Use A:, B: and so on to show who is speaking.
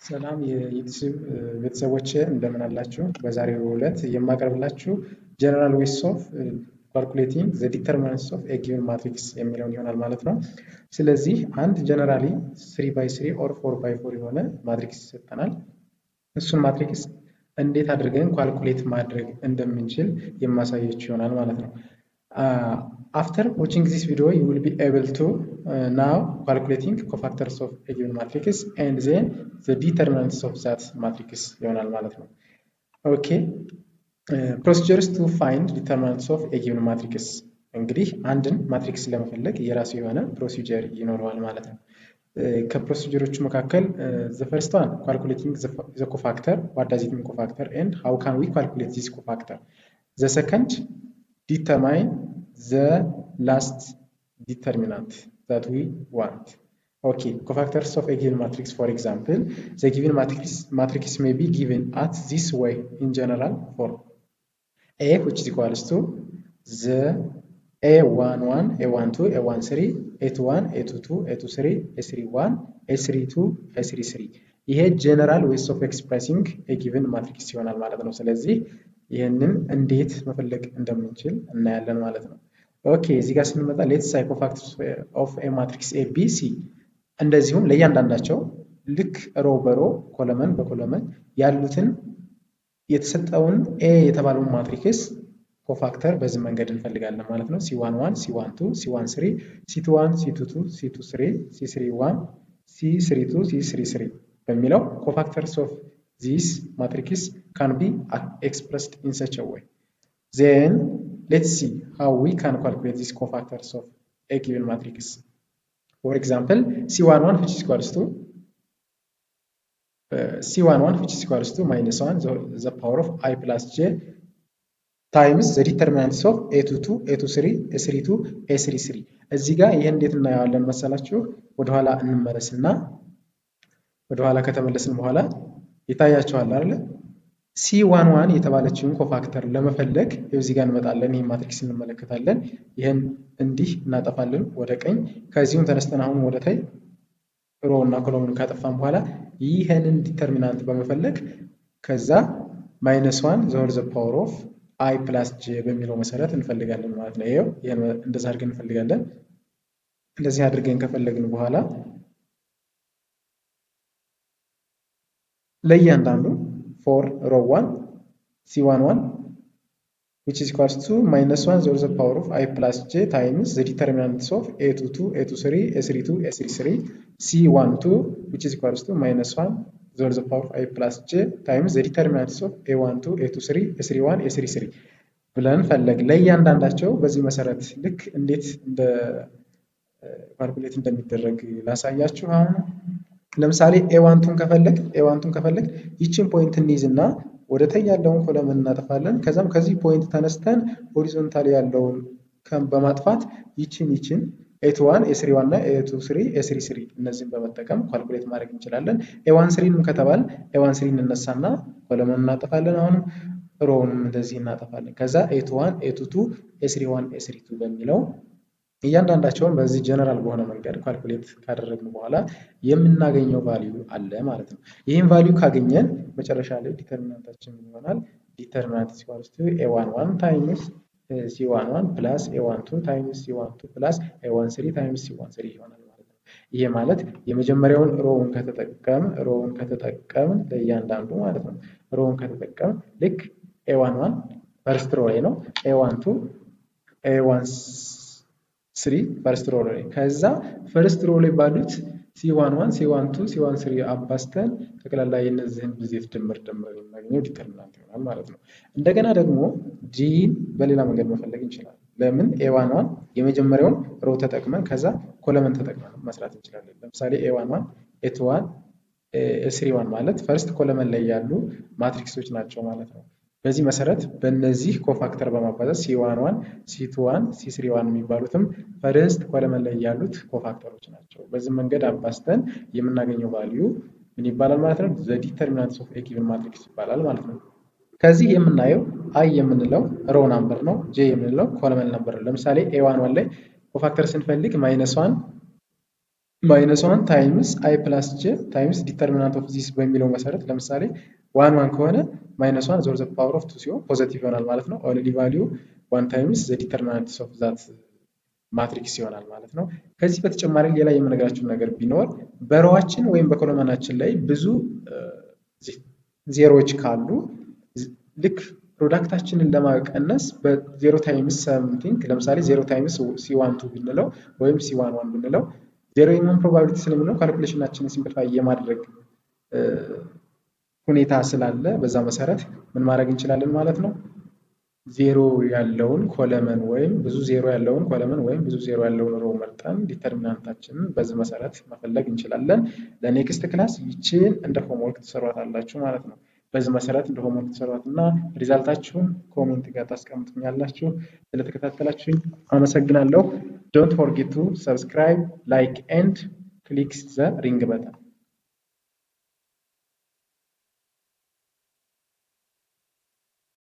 A: ሰላም የዩቲዩብ ቤተሰቦቼ እንደምን አላችሁ? በዛሬው ዕለት የማቀርብላችሁ ጀነራል ዌይስ ኦፍ ካልኩሌቲንግ ዘ ዲተርሚናንትስ ኦፍ ኤ ጊቨን ማትሪክስ የሚለውን ይሆናል ማለት ነው። ስለዚህ አንድ ጀነራሊ 3×3 ኦር 4×4 የሆነ ማትሪክስ ይሰጠናል። እሱን ማትሪክስ እንዴት አድርገን ካልኩሌት ማድረግ እንደምንችል የማሳያችሁ ይሆናል ማለት ነው። After watching this video, you will be able to now calculating cofactors of a given matrix and then the determinants of that matrix ይሆናል ማለት ነው። Okay, procedures to find determinants of a given matrix እንግዲህ አንድን ማትሪክስ ለመፈለግ የራሱ የሆነ ፕሮሲጀር ይኖረዋል ማለት ነው። ከፕሮሲጀሮቹ መካከል the first one calculating the cofactor, what does it mean cofactor and how can we calculate this cofactor. The second, determine the last determinant that we want. Okay, cofactors of a given matrix, for example, the given matrix may be given at this way in general form. A which is equals to the A11, A12, A13, A21, A22, A23, A31, A32, A33. ይሄ ጀነራል ዌይስ ኦፍ ኤክስፕሬሲንግ ኤ ጊቨን ማትሪክስ ይሆናል ማለት ነው። ስለዚህ ይህንን እንዴት መፈለግ እንደምንችል እናያለን ማለት ነው። ኦኬ እዚህ ጋር ስንመጣ ሌትስ ሳይ ኮፋክተርስ ኦፍ ኤ ማትሪክስ ኤ ቢ ሲ እንደዚሁም ለእያንዳንዳቸው ልክ ሮ በሮ ኮለመን በኮለመን ያሉትን የተሰጠውን ኤ የተባለውን ማትሪክስ ኮፋክተር በዚህ መንገድ እንፈልጋለን ማለት ነው። C11 C12 C13 C21 C22 C23 C31 C32 C33 በሚለው ኮፋክተርስ ኦፍ this matrix can be expressed in such a way. Then let's see how we can calculate these cofactors of a given matrix. For example, C11 which is equals to minus 1 the power of I plus j times the determinants of A22, A23, A32, A33. እዚህ ጋር ይሄን እንዴት እናየዋለን መሰላችሁ? ወደኋላ እንመለስና ወደኋላ ከተመለስን በኋላ ይታያችኋል አይደል? C11 የተባለችውን ኮፋክተር ለመፈለግ እዚህ ጋር እንመጣለን። ይሄን ማትሪክስ እንመለከታለን። ይሄን እንዲህ እናጠፋለን ወደ ቀኝ። ከዚሁም ተነስተን አሁን ወደ ታይ ሮ እና ኮሎሙን ካጠፋን በኋላ ይሄንን ዲተርሚናንት በመፈለግ ከዛ -1 the whole power of I plus j በሚለው መሰረት እንፈልጋለን ማለት ነው። ይሄው ይሄን እንደዛ አድርገን እንፈልጋለን። እንደዚህ አድርገን ከፈለግን በኋላ ለእያንዳንዱ for row 1 C11 which is equals to -1 the power of I plus j times the determinants of A22, A23, A32, A33, C12 which is equals to -1 the power of I plus j times the determinants of A12, A23, A31, A33 ብለን ፈለግ ለእያንዳንዳቸው በዚህ መሰረት ልክ እንዴት እንደ ካልኩሌት እንደሚደረግ ላሳያችሁ። አሁን ለምሳሌ A12ን ከፈለግ ይቺን ፖይንት እንይዝና ወደ ታይ ያለውን ኮለምን እናጠፋለን። ከዛም ከዚህ ፖይንት ተነስተን ሆሪዞንታሊ ያለውን በማጥፋት ይቺን A21 A31 እና A23 A33 እነዚህን በመጠቀም ካልኩሌት ማድረግ እንችላለን። A13ንም ከተባል A13 እንነሳና ኮለምን እናጠፋለን። አሁንም ሮውንም እንደዚህ እናጠፋለን። ከዛ A21 A22 A31 A32 በሚለው እያንዳንዳቸውን በዚህ ጀነራል በሆነ መንገድ ካልኩሌት ካደረግን በኋላ የምናገኘው ቫልዩ አለ ማለት ነው። ይህን ቫልዩ ካገኘን መጨረሻ ላይ ዲተርሚናንታችን ይሆናል። ዲተርሚናንት ኢኳልስ ቱ A11 ታይምስ C11 ፕላስ A12 ታይምስ C12 ፕላስ A13 ታይምስ C13 ይሆናል ማለት ነው። ይሄ ማለት የመጀመሪያውን ሮውን ከተጠቀምን ለእያንዳንዱ ማለት ነው። ሮውን ከተጠቀምን ልክ A11 ፈርስት ሮ ላይ ነው። A12 A13 ፈርስት ሮ ላይ ከዛ ፈርስት ሮ ላይ ባሉት C11 C12 C13 አባስተን ጠቅላላ የነዚህን ብዜት ድምር የምናገኘው ዲተርሚናንት ይሆናል ማለት ነው። እንደገና ደግሞ ጂን በሌላ መንገድ መፈለግ እንችላለን። ለምን A11 የመጀመሪያውን ሮ ተጠቅመን ከዛ ኮለመን ተጠቅመን መስራት እንችላለን። ለምሳሌ A11 A21 A31 ማለት ፈርስት ኮለመን ላይ ያሉ ማትሪክሶች ናቸው ማለት ነው። በዚህ መሰረት በእነዚህ ኮፋክተር በማባዛት C11 C21 C31 የሚባሉትም ፈርስት ኮለመን ላይ ያሉት ኮፋክተሮች ናቸው። በዚህ መንገድ አባዝተን የምናገኘው ቫልዩ ምን ይባላል ማለት ነው? the determinants of a given matrix ይባላል ማለት ነው። ከዚህ የምናየው I የምንለው ሮው ናምበር ነው። j የምንለው ኮለመን ናምበር ነው። ለምሳሌ A11 ላይ ኮፋክተር ስንፈልግ -1 -1 ታይምስ አይ ፕላስ ጄ ታይምስ ዲተርሚናንት ኦፍ ዚስ በሚለው መሰረት ለምሳሌ 1 ከሆነ -1 ዞር ዘ ፓወር ኦፍ 2 ሲሆን ፖዘቲቭ ይሆናል ማለት ነው። ኦንሊ ቫሊዩ 1 ታይምስ ዘ ዲተርሚናንት ኦፍ ዛት ማትሪክስ ይሆናል ማለት ነው። ከዚህ በተጨማሪ ሌላ የምነግራችሁ ነገር ቢኖር በሮዋችን ወይም በኮለመናችን ላይ ብዙ ዜሮዎች ካሉ ልክ ፕሮዳክታችንን ለማቀነስ በ0 ታይምስ ሰምቲንግ ለምሳሌ 0 ታይምስ C12 ብንለው ወይም C11 ብንለው ዜሮ የመሆን ፕሮባቢሊቲ ስለሚኖር ካልኩሌሽናችንን ሲምፕሊፋይ የማድረግ ሁኔታ ስላለ በዛ መሰረት ምን ማድረግ እንችላለን ማለት ነው። ዜሮ ያለውን ኮለመን ወይም ብዙ ዜሮ ያለውን ኮለመን ወይም ብዙ ዜሮ ያለውን ሮ መርጠን ዲተርሚናንታችንን በዚህ መሰረት መፈለግ እንችላለን። ለኔክስት ክላስ ይችን እንደ ሆምወርክ ትሰሯታላችሁ ማለት ነው። በዚህ መሰረት እንደ ሆምወርክ ትሰሯትና ሪዛልታችሁን ኮሜንት ጋር ታስቀምጡኛላችሁ። ስለተከታተላችሁኝ አመሰግናለሁ። ዶንት ፎርጌት ቱ ሰብስክራይብ ላይክ ኤንድ ክሊክ ዘ ሪንግ በተን